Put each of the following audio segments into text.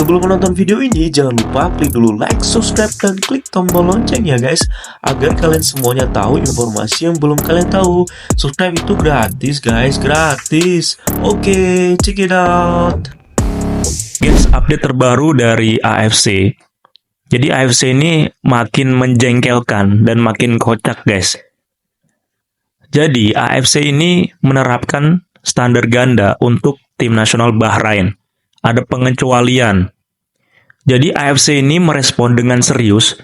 Sebelum menonton video ini, jangan lupa klik dulu like, subscribe, dan klik tombol lonceng ya guys, agar kalian semuanya tahu informasi yang belum kalian tahu. Subscribe itu gratis guys, gratis. Oke, check it out. Guys, update terbaru dari AFC. Jadi AFC ini makin menjengkelkan dan makin kocak guys. Jadi AFC ini menerapkan standar ganda untuk tim nasional Bahrain. Ada pengecualian. Jadi AFC ini merespon dengan serius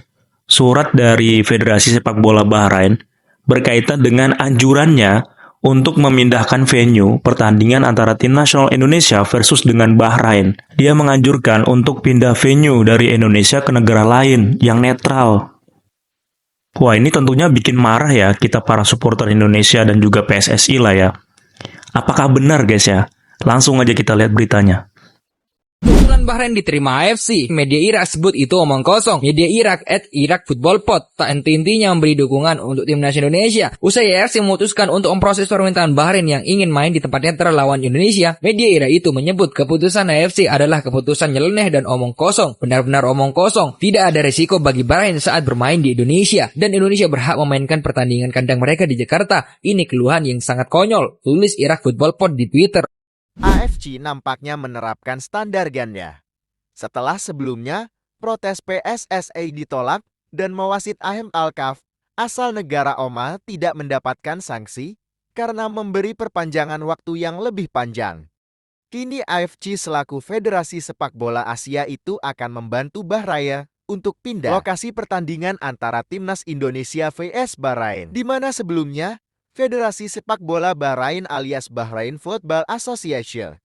surat dari Federasi Sepak Bola Bahrain berkaitan dengan anjurannya untuk memindahkan venue pertandingan antara tim nasional Indonesia versus dengan Bahrain. Dia menganjurkan untuk pindah venue dari Indonesia ke negara lain yang netral. Wah, ini tentunya bikin marah ya kita para supporter Indonesia dan juga PSSI lah ya. Apakah benar guys ya? Langsung aja kita lihat beritanya. Usulan Bahrain diterima AFC. Media Irak sebut itu omong kosong. Media Irak @Iraq Football Pod tak henti-hentinya memberi dukungan untuk timnas Indonesia. Usai AFC memutuskan untuk memproses permintaan Bahrain yang ingin main di tempat netral lawan Indonesia, media Irak itu menyebut keputusan AFC adalah keputusan nyeleneh dan omong kosong. Benar-benar omong kosong. Tidak ada resiko bagi Bahrain saat bermain di Indonesia, dan Indonesia berhak memainkan pertandingan kandang mereka di Jakarta. Ini keluhan yang sangat konyol, tulis Iraq Football Pod di Twitter. AFC nampaknya menerapkan standar ganda. Setelah sebelumnya, protes PSSI ditolak dan mewasit Ahmed Alkaf asal negara Oman tidak mendapatkan sanksi karena memberi perpanjangan waktu yang lebih panjang. Kini AFC selaku Federasi Sepak Bola Asia itu akan membantu Bahrain untuk pindah lokasi pertandingan antara timnas Indonesia vs Bahrain, di mana sebelumnya Federasi Sepak Bola Bahrain alias Bahrain Football Association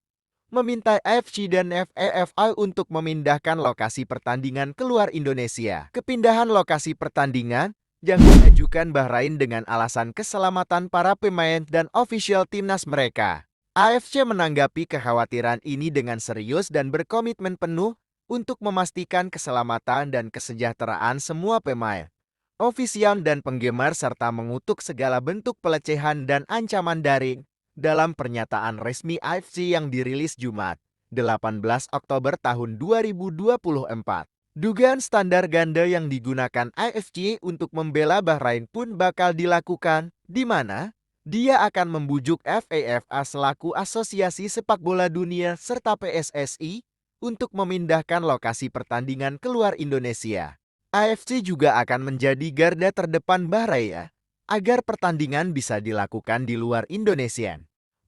meminta AFC dan FAFA untuk memindahkan lokasi pertandingan keluar Indonesia. Kepindahan lokasi pertandingan yang diajukan Bahrain dengan alasan keselamatan para pemain dan ofisial timnas mereka. AFC menanggapi kekhawatiran ini dengan serius dan berkomitmen penuh untuk memastikan keselamatan dan kesejahteraan semua pemain, ofisial dan penggemar, serta mengutuk segala bentuk pelecehan dan ancaman daring dalam pernyataan resmi AFC yang dirilis Jumat, 18 Oktober tahun 2024. Dugaan standar ganda yang digunakan AFC untuk membela Bahrain pun bakal dilakukan, di mana dia akan membujuk FAFA selaku Asosiasi Sepak Bola Dunia serta PSSI untuk memindahkan lokasi pertandingan keluar Indonesia. AFC juga akan menjadi garda terdepan Bahrain agar pertandingan bisa dilakukan di luar Indonesia.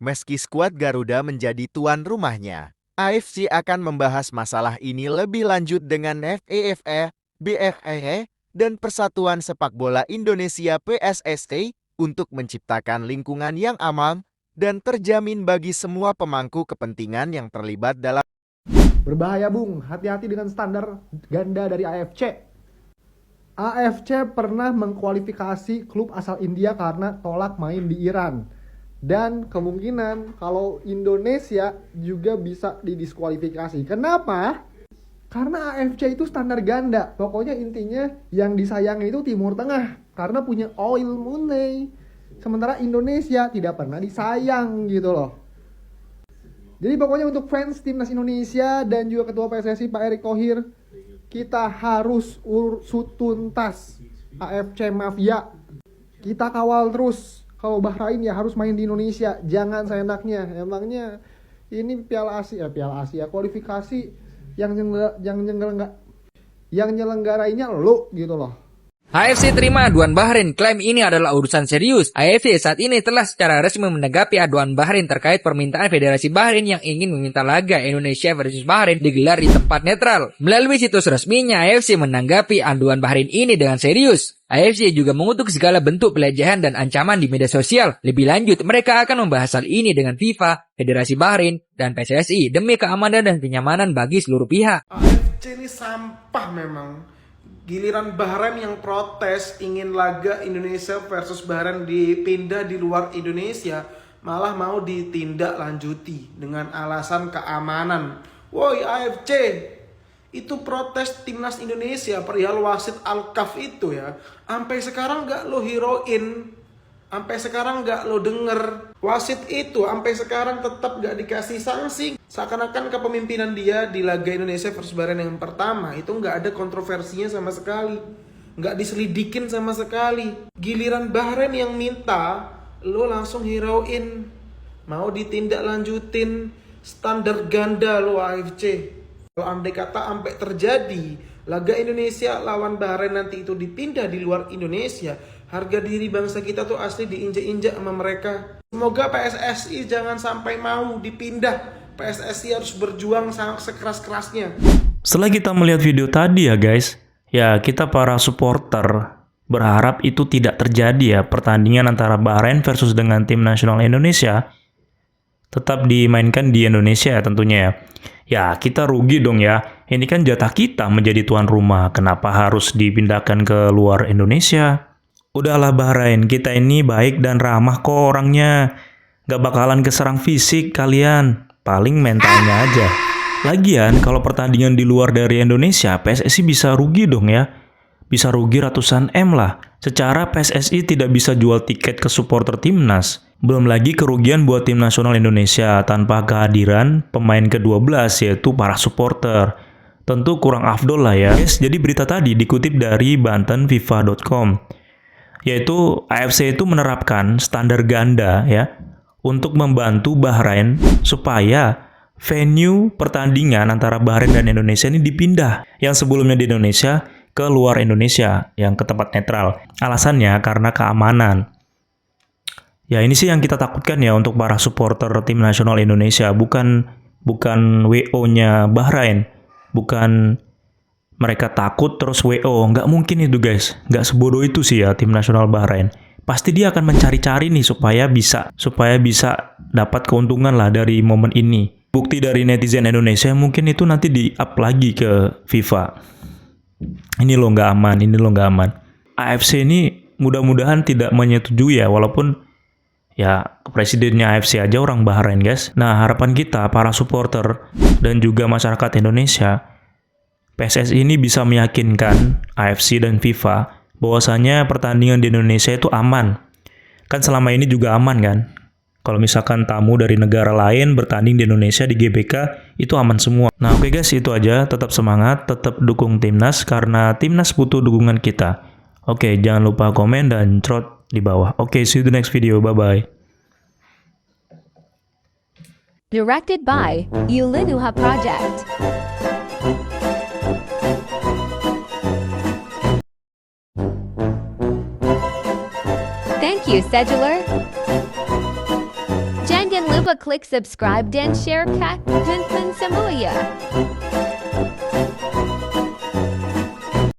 Meski skuad Garuda menjadi tuan rumahnya, AFC akan membahas masalah ini lebih lanjut dengan FAFA, BFA, dan Persatuan Sepak Bola Indonesia PSSI untuk menciptakan lingkungan yang aman dan terjamin bagi semua pemangku kepentingan yang terlibat dalam. Berbahaya Bung, hati-hati dengan standar ganda dari AFC. AFC pernah mengkualifikasi klub asal India karena tolak main di Iran. Dan kemungkinan kalau Indonesia juga bisa didiskualifikasi. Kenapa? Karena AFC itu standar ganda. Pokoknya intinya yang disayangi itu Timur Tengah, karena punya oil money. Sementara Indonesia tidak pernah disayang gitu loh. Jadi pokoknya untuk fans timnas Indonesia dan juga Ketua PSSI Pak Erick Thohir, kita harus usut tuntas AFC Mafia. Kita kawal terus. Kalau Bahrain ya harus main di Indonesia, jangan seenaknya. Emangnya ini Piala Asia kualifikasi yang nyelenggarainya lo gitu loh. AFC terima aduan Bahrain, klaim ini adalah urusan serius. AFC saat ini telah secara resmi menanggapi aduan Bahrain terkait permintaan Federasi Bahrain yang ingin meminta laga Indonesia versus Bahrain digelar di tempat netral. Melalui situs resminya, AFC menanggapi aduan Bahrain ini dengan serius. AFC juga mengutuk segala bentuk pelecehan dan ancaman di media sosial. Lebih lanjut, mereka akan membahas hal ini dengan FIFA, Federasi Bahrain, dan PSSI demi keamanan dan kenyamanan bagi seluruh pihak. AFC ini sampah memang. Giliran Bahrain yang protes ingin laga Indonesia versus Bahrain dipindah di luar Indonesia, malah mau ditindaklanjuti dengan alasan keamanan. Woi AFC, itu protes timnas Indonesia perihal wasit Alkaf itu ya, sampai sekarang gak lo hiroin. Sampai sekarang nggak lo denger. Wasit itu sampai sekarang tetap nggak dikasih sanksi. Seakan-akan kepemimpinan dia di laga Indonesia versus Bahrain yang pertama itu nggak ada kontroversinya sama sekali. Nggak diselidikin sama sekali. Giliran Bahrain yang minta, lo langsung hirauin. Mau ditindaklanjutin standar ganda lo AFC. Kalau andai kata sampai terjadi laga Indonesia lawan Bahrain nanti itu dipindah di luar Indonesia, harga diri bangsa kita tuh asli diinjak-injak sama mereka. Semoga PSSI jangan sampai mau dipindah. PSSI harus berjuang sekeras-kerasnya. Setelah kita melihat video tadi ya guys, ya kita para supporter berharap itu tidak terjadi ya, pertandingan antara Bahrain versus dengan tim nasional Indonesia tetap dimainkan di Indonesia ya tentunya ya. Ya kita rugi dong ya, ini kan jatah kita menjadi tuan rumah, kenapa harus dipindahkan ke luar Indonesia? Udahlah Bahrain, kita ini baik dan ramah kok orangnya, gak bakalan keserang fisik kalian, paling mentalnya aja. Lagian kalau pertandingan di luar dari Indonesia, PSSI bisa rugi dong ya, bisa rugi ratusan M lah. Secara PSSI tidak bisa jual tiket ke supporter timnas. Belum lagi kerugian buat tim nasional Indonesia tanpa kehadiran pemain ke-12 yaitu para supporter. Tentu kurang afdol lah ya. Guys, jadi berita tadi dikutip dari bantenfifa.com. Yaitu AFC itu menerapkan standar ganda ya untuk membantu Bahrain supaya venue pertandingan antara Bahrain dan Indonesia ini dipindah. Yang sebelumnya di Indonesia ke luar Indonesia yang ke tempat netral. Alasannya karena keamanan. Ya ini sih yang kita takutkan ya untuk para supporter tim nasional Indonesia, bukan WO-nya Bahrain, bukan mereka takut terus WO, nggak mungkin itu guys, nggak sebodoh itu sih ya tim nasional Bahrain. Pasti dia akan mencari-cari nih supaya bisa dapat keuntungan lah dari momen ini. Bukti dari netizen Indonesia mungkin itu nanti di-up lagi ke FIFA. Ini lo nggak aman, AFC ini mudah-mudahan tidak menyetujui ya, walaupun ya presidennya AFC aja orang Bahrain guys. Nah harapan kita para supporter dan juga masyarakat Indonesia, PSSI ini bisa meyakinkan AFC dan FIFA bahwasanya pertandingan di Indonesia itu aman. Kan selama ini juga aman kan. Kalau misalkan tamu dari negara lain bertanding di Indonesia di GBK, itu aman semua. Nah oke guys, itu aja. Tetap semangat, tetap dukung timnas, karena timnas butuh dukungan kita. Oke, jangan lupa komen dan trot di bawah. Oke, see you the next video. Bye-bye. Directed by Yulinuha Project. Thank you, Scheduler. Jangan lupa klik subscribe dan share Kak Vincent Samuya.